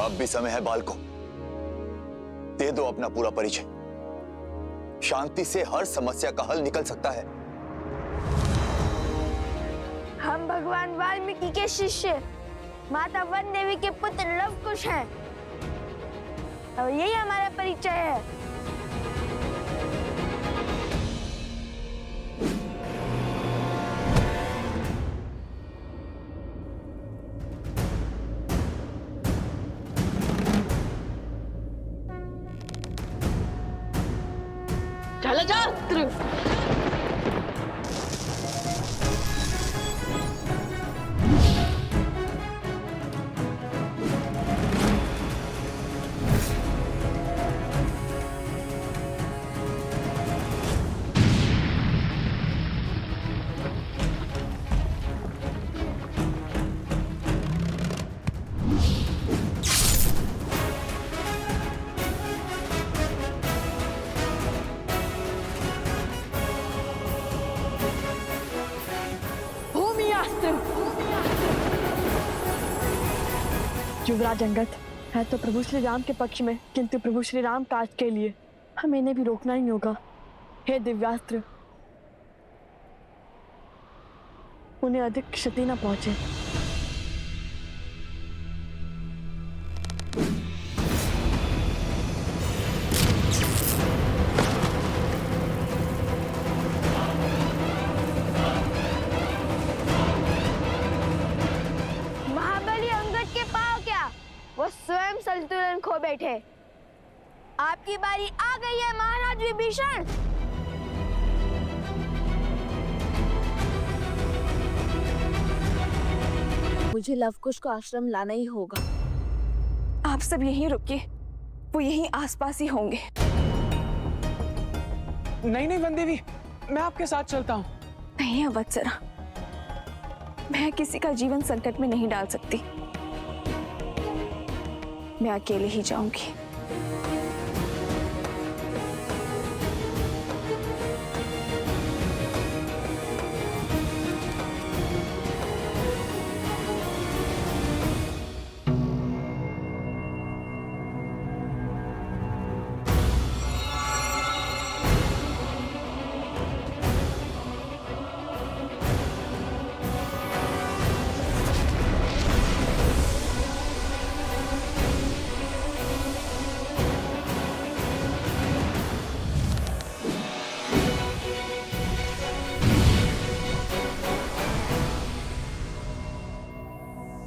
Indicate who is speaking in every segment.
Speaker 1: अब भी समय है बालकों, दे दो अपना पूरा परिचय। शांति से हर समस्या का हल निकल सकता है।
Speaker 2: हम भगवान वाल्मीकि के शिष्य माता वन देवी के पुत्र लवकुश हैं और यही हमारा परिचय है।
Speaker 3: जलजास्त्र
Speaker 4: युवराज अंगद है तो प्रभु श्री राम के पक्ष में, किंतु प्रभु श्री राम काज के लिए हमें इन्हें भी रोकना ही होगा। हे दिव्यास्त्र, उन्हें अधिक क्षति न पहुंचे।
Speaker 2: वो स्वयं संतुलन खो बैठे। आपकी बारी आ गई है महाराज विभीषण।
Speaker 5: मुझे लवकुश को आश्रम लाना ही होगा।
Speaker 3: आप सब यहीं रुकिए, वो यहीं आसपास ही होंगे।
Speaker 6: नहीं नहीं वन देवी, मैं आपके साथ चलता हूँ।
Speaker 3: नहीं अवत्सरा, मैं किसी का जीवन संकट में नहीं डाल सकती। मैं अकेले ही जाऊंगी।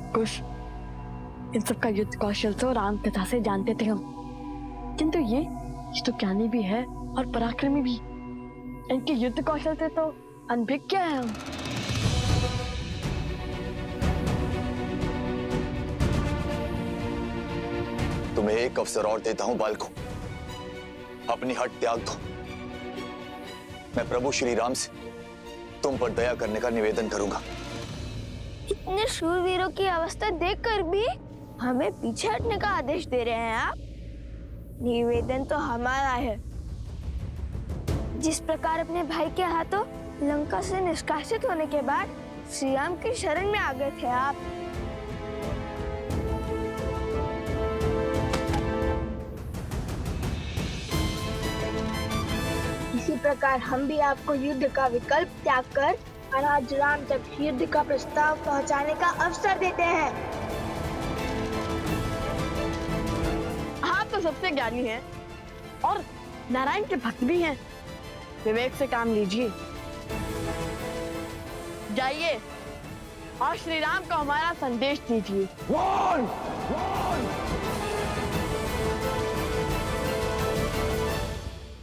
Speaker 4: कुश, इन सब का युद्ध कौशल तो राम कथा से जानते थे हम, किंतु ये तो ज्ञानी भी है और पराक्रमी भी। इनके युद्ध कौशल से तो अनभिज्ञ है हम।
Speaker 1: तुम्हें एक अवसर और देता हूं बालकों, अपनी हट त्याग दो। मैं प्रभु श्री राम से तुम पर दया करने का निवेदन करूंगा।
Speaker 2: इतने शूरवीरों की अवस्था देखकर भी हमें पीछे हटने का आदेश दे रहे हैं आप? निवेदन तो हमारा है। जिस प्रकार अपने भाई के हाथों लंका से निष्कासित होने के बाद श्री राम की शरण में आ गए थे आप, इसी प्रकार हम भी आपको युद्ध का विकल्प त्याग कर महाराज राम तक युद्ध का प्रस्ताव पहुंचाने का अवसर देते हैं।
Speaker 4: आप तो सबसे ज्ञानी हैं और नारायण के भक्त भी हैं। विवेक से काम लीजिए। जाइए और श्री राम को हमारा संदेश दीजिए।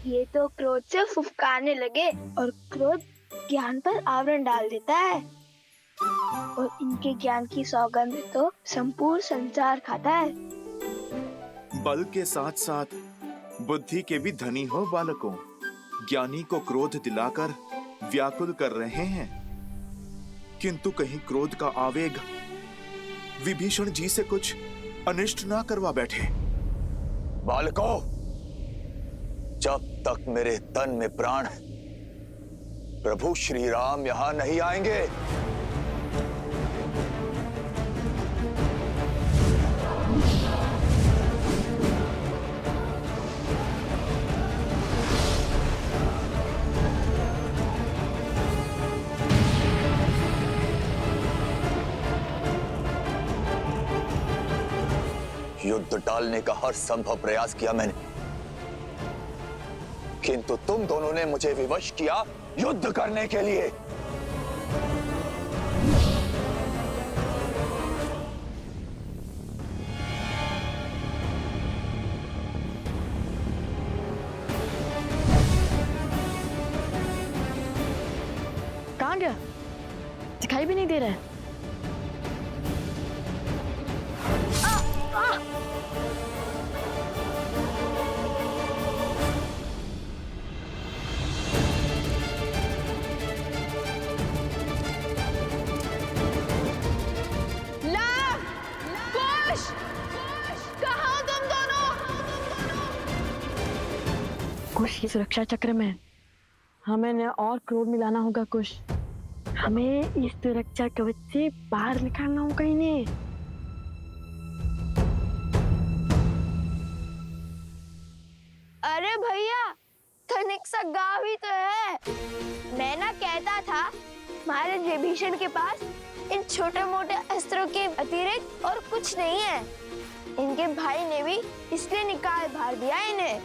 Speaker 2: ये तो क्रोध से फुफकारने लगे और क्रोध ज्ञान पर आवरण डाल देता है और इनके ज्ञान की सौगंध तो संपूर्ण संसार खाता है।
Speaker 7: बल के साथ साथ बुद्धि के भी धनी हो बालकों। ज्ञानी को क्रोध दिलाकर व्याकुल कर रहे हैं, किंतु कहीं क्रोध का आवेग विभीषण जी से कुछ अनिष्ट ना करवा बैठे।
Speaker 1: बालकों, जब तक मेरे तन में प्राण है प्रभु श्री राम यहां नहीं आएंगे। युद्ध टालने का हर संभव प्रयास किया मैंने, किंतु तुम दोनों ने मुझे विवश किया युद्ध करने के लिए।
Speaker 4: कहाँ गया? दिखाई भी नहीं दे रहा है। कुश की सुरक्षा चक्र में हमें न और क्रोध मिलाना होगा। कुश, हमें इस सुरक्षा कवच से बाहर निकालना होगा इन्हें।
Speaker 2: अरे भैया, तनिक सा गाँव ही तो है। मैं ना कहता था महाराज विभीषण के पास इन छोटे मोटे अस्त्रों के अतिरिक्त और कुछ नहीं है। इनके भाई ने भी इसलिए निकाल भार दिया इन्हें।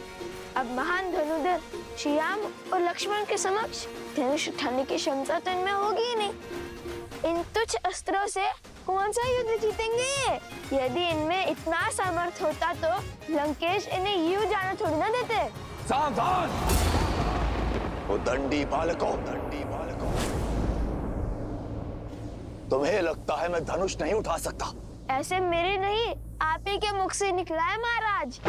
Speaker 2: अब महान धनुर्धर श्री राम और लक्ष्मण के समक्ष धनुष उठाने की क्षमता तो इनमें होगी ही नहीं। इन तुच्छ अस्त्रों से कौन सा युद्ध जीतेंगे? यदि इनमें इतना सामर्थ्य होता तो लंकेश इन्हें यूं जाना थोड़ी ना देते।
Speaker 1: सावधान! वो दंडी बालकों, तुम्हें लगता है मैं धनुष नहीं उठा सकता?
Speaker 2: ऐसे मेरे नहीं, आप ही के मुख से निकला है महाराज।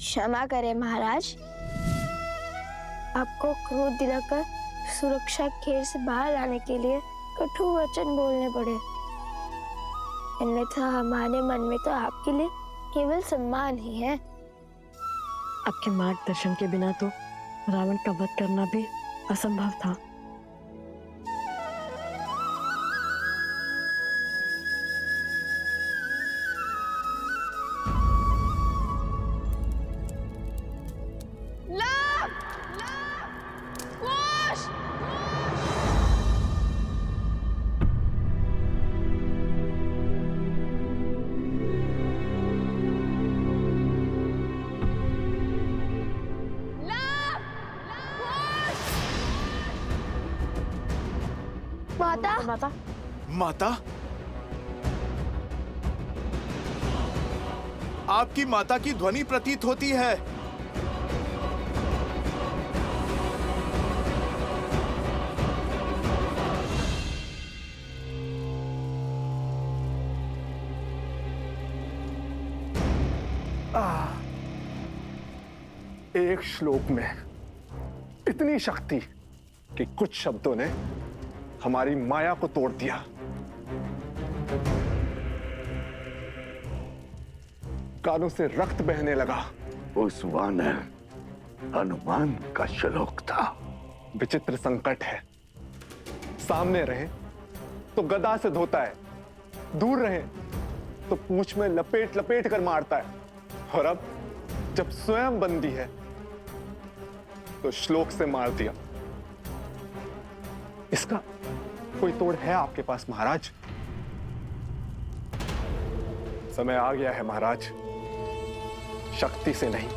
Speaker 2: क्षमा करें महाराज, आपको क्रोध दिलाकर सुरक्षा घेर से बाहर लाने के लिए कठोर वचन बोलने पड़े। अन्यथा हमारे मन में तो आपके लिए केवल सम्मान ही है।
Speaker 4: आपके मार्गदर्शन के बिना तो रावण का वध करना भी असंभव था।
Speaker 2: माता,
Speaker 7: माता? आपकी माता की ध्वनि प्रतीत होती है।
Speaker 8: एक श्लोक में इतनी शक्ति कि कुछ शब्दों ने हमारी माया को तोड़ दिया। कानों से रक्त बहने लगा।
Speaker 9: उस वानर हनुमान का श्लोक था।
Speaker 8: विचित्र संकट है। सामने रहे तो गदा से धोता है, दूर रहे तो पूंछ में लपेट लपेट कर मारता है, और अब जब स्वयं बंदी है तो श्लोक से मार दिया। इसका कोई तोड़ है आपके पास महाराज? समय आ गया है महाराज, शक्ति से नहीं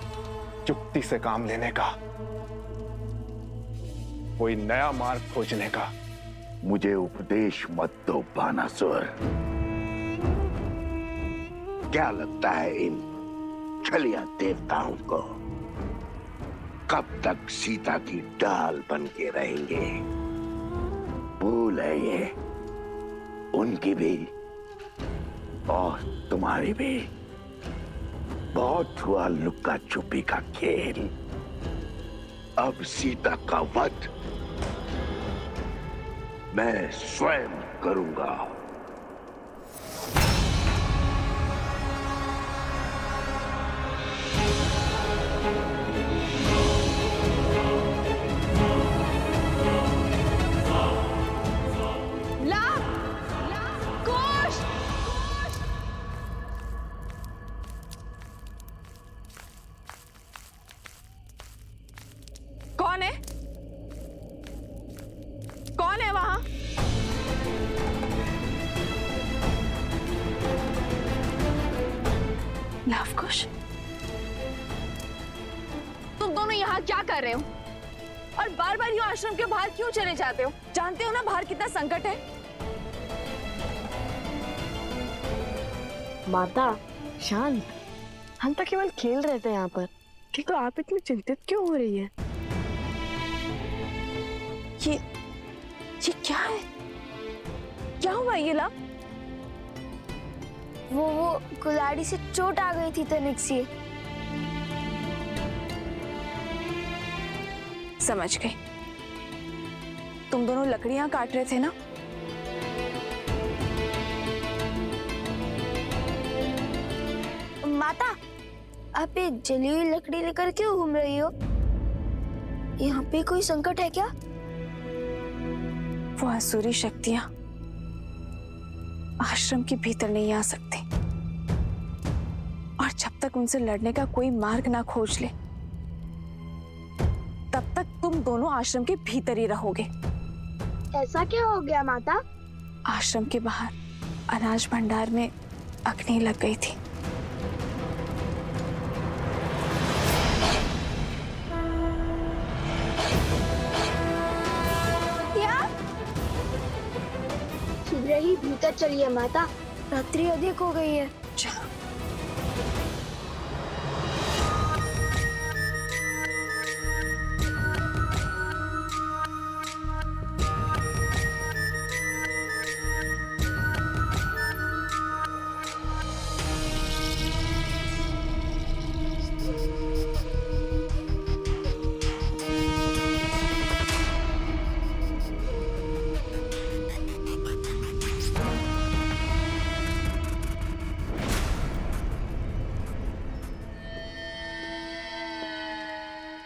Speaker 8: युक्ति से काम लेने का, कोई नया मार्ग खोजने का।
Speaker 9: मुझे उपदेश मत दो बानासुर। क्या लगता है इन छलिया देवताओं को कब तक सीता की डाल बन के रहेंगे? भूल है ये उनकी भी और तुम्हारी भी। बहुत हुआ लुक्का छुपी का खेल, अब सीता का वध मैं स्वयं करूंगा।
Speaker 3: कौन है? कौन है वहां? लवकुश, तुम दोनों यहाँ क्या कर रहे हो? और बार बार यूं आश्रम के बाहर क्यों चले जाते हो? जानते हो ना बाहर कितना संकट है।
Speaker 4: माता शांत, हम तो केवल खेल रहे थे यहाँ पर, किंतु आप इतनी चिंतित क्यों हो रही है?
Speaker 3: ये क्या है? क्या हुआ ये ला?
Speaker 2: वो कुल्हाड़ी से चोट आ गई थी तनिक सी।
Speaker 3: समझ गई, तुम दोनों लकड़ियां काट रहे थे ना?
Speaker 2: माता, आप ये जली हुई लकड़ी लेकर क्यों घूम रही हो? यहाँ पे कोई संकट है क्या?
Speaker 3: वो असुरी शक्तियां आश्रम के भीतर नहीं आ सकती, और जब तक उनसे लड़ने का कोई मार्ग ना खोज ले तब तक तुम दोनों आश्रम के भीतर ही रहोगे।
Speaker 2: ऐसा क्या हो गया माता?
Speaker 3: आश्रम के बाहर अनाज भंडार में अग्नि लग गई थी।
Speaker 2: शीघ्र ही भीतर चलिए माता, रात्रि अधिक हो गई है।
Speaker 3: चलो।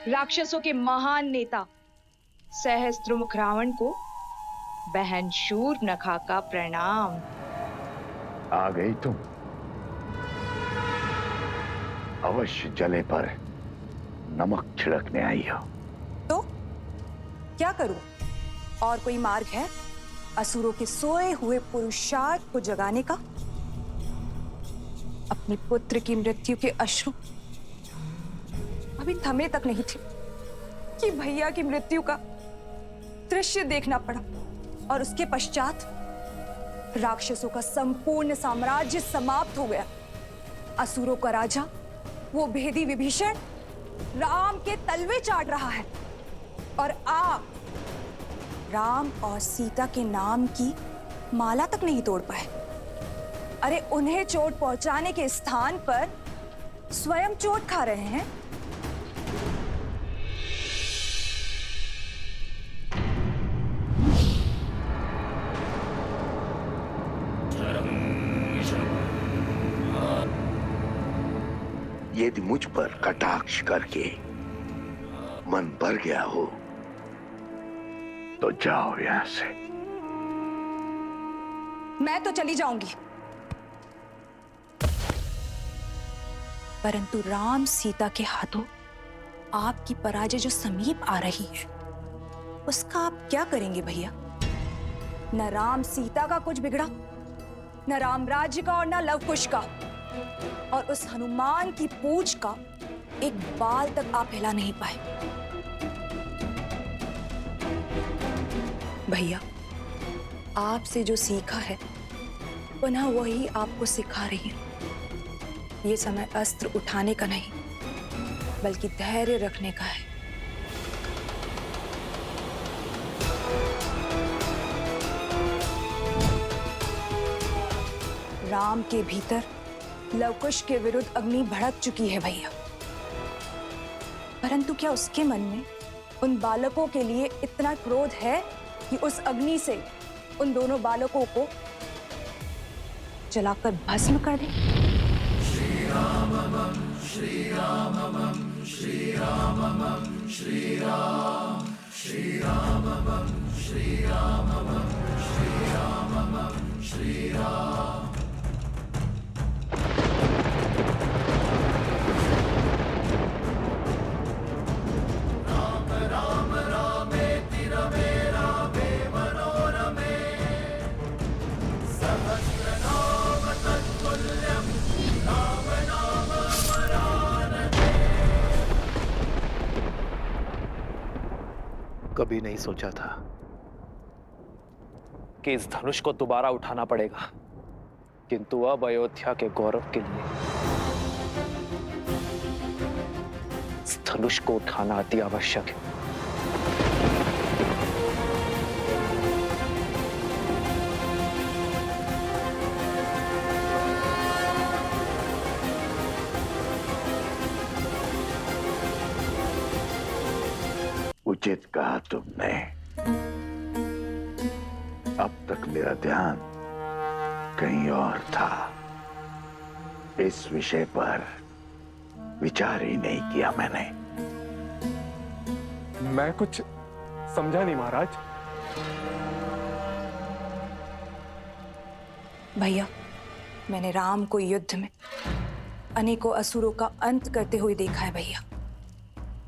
Speaker 10: राक्षसों के महान नेता सहस्त्रमुख रावण को बहन शूर्पणखा का प्रणाम।
Speaker 9: आ गई तुम? अवश्य जले पर नमक छिड़कने आई हो।
Speaker 11: तो क्या करूं? और कोई मार्ग है असुरों के सोए हुए पुरुषार्थ को जगाने का? अपने पुत्र की मृत्यु के अश्रु अभी थमे तक नहीं थे कि भैया की मृत्यु का दृश्य देखना पड़ा, और उसके पश्चात राक्षसों का संपूर्ण साम्राज्य समाप्त हो गया। असुरों का राजा वो भेदी विभीषण राम के तलवे चाट रहा है, और आप राम और सीता के नाम की माला तक नहीं तोड़ पाए। अरे उन्हें चोट पहुंचाने के स्थान पर स्वयं चोट खा रहे हैं।
Speaker 9: यदि मुझ पर कटाक्ष करके मन भर गया हो तो जाओ यहां से।
Speaker 11: मैं तो चली जाऊंगी, परंतु राम सीता के हाथों आपकी पराजय जो समीप आ रही है उसका आप क्या करेंगे भैया? न राम सीता का कुछ बिगड़ा, न राम राज्य का और न लवकुश का, और उस हनुमान की पूंछ का एक बाल तक आप हिला नहीं पाए। भैया, आपसे जो सीखा है पुनः वही आपको सिखा रही हूं। ये समय अस्त्र उठाने का नहीं, बल्कि धैर्य रखने का है। राम के भीतर लवकुश के विरुद्ध अग्नि भड़क चुकी है भैया, परंतु क्या उसके मन में उन बालकों के लिए इतना क्रोध है कि उस अग्नि से उन दोनों बालकों को जलाकर भस्म कर दे? श्री राम श्री राम श्री राम श्री राम श्री राम श्री राम श्री राम श्री राम।
Speaker 12: कभी नहीं सोचा था कि इस धनुष को दोबारा उठाना पड़ेगा, किंतु अब अयोध्या के गौरव के लिए इस धनुष को उठाना अति आवश्यक है।
Speaker 9: उचित कहा तुमने। अब तक मेरा ध्यान कहीं और था, इस विषय पर विचार ही नहीं किया मैंने।
Speaker 8: मैं कुछ समझा नहीं महाराज।
Speaker 11: भैया, मैंने राम को युद्ध में अनेकों असुरों का अंत करते हुए देखा है भैया।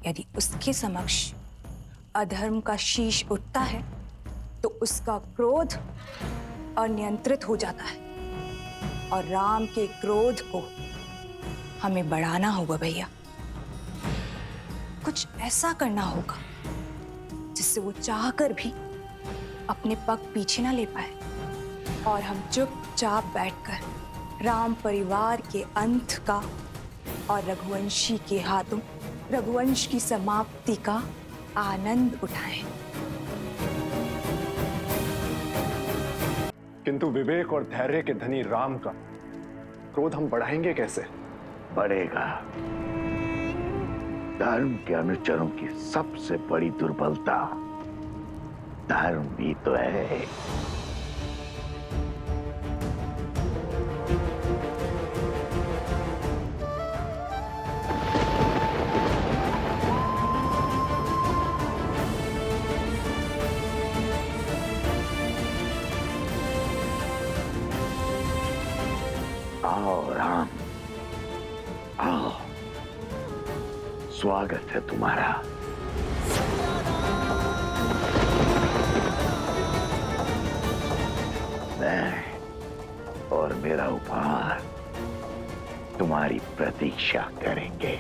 Speaker 11: यदि उसके समक्ष अधर्म का शीश उठता है तो उसका क्रोध अनियंत्रित हो जाता है, और राम के क्रोध को हमें बढ़ाना होगा भैया। कुछ ऐसा करना होगा जिससे वो चाहकर भी अपने पग पीछे ना ले पाए, और हम चुपचाप बैठकर राम परिवार के अंत का और रघुवंशी के हाथों रघुवंश की समाप्ति का आनंद उठाएं।
Speaker 8: किंतु विवेक और धैर्य के धनी राम का क्रोध हम बढ़ाएंगे कैसे?
Speaker 9: बढ़ेगा। धर्म के अनुचरों की सबसे बड़ी दुर्बलता धर्म भी तो है। आओ राम, आओ, स्वागत है तुम्हारा। मैं और मेरा उपहार तुम्हारी प्रतीक्षा करेंगे।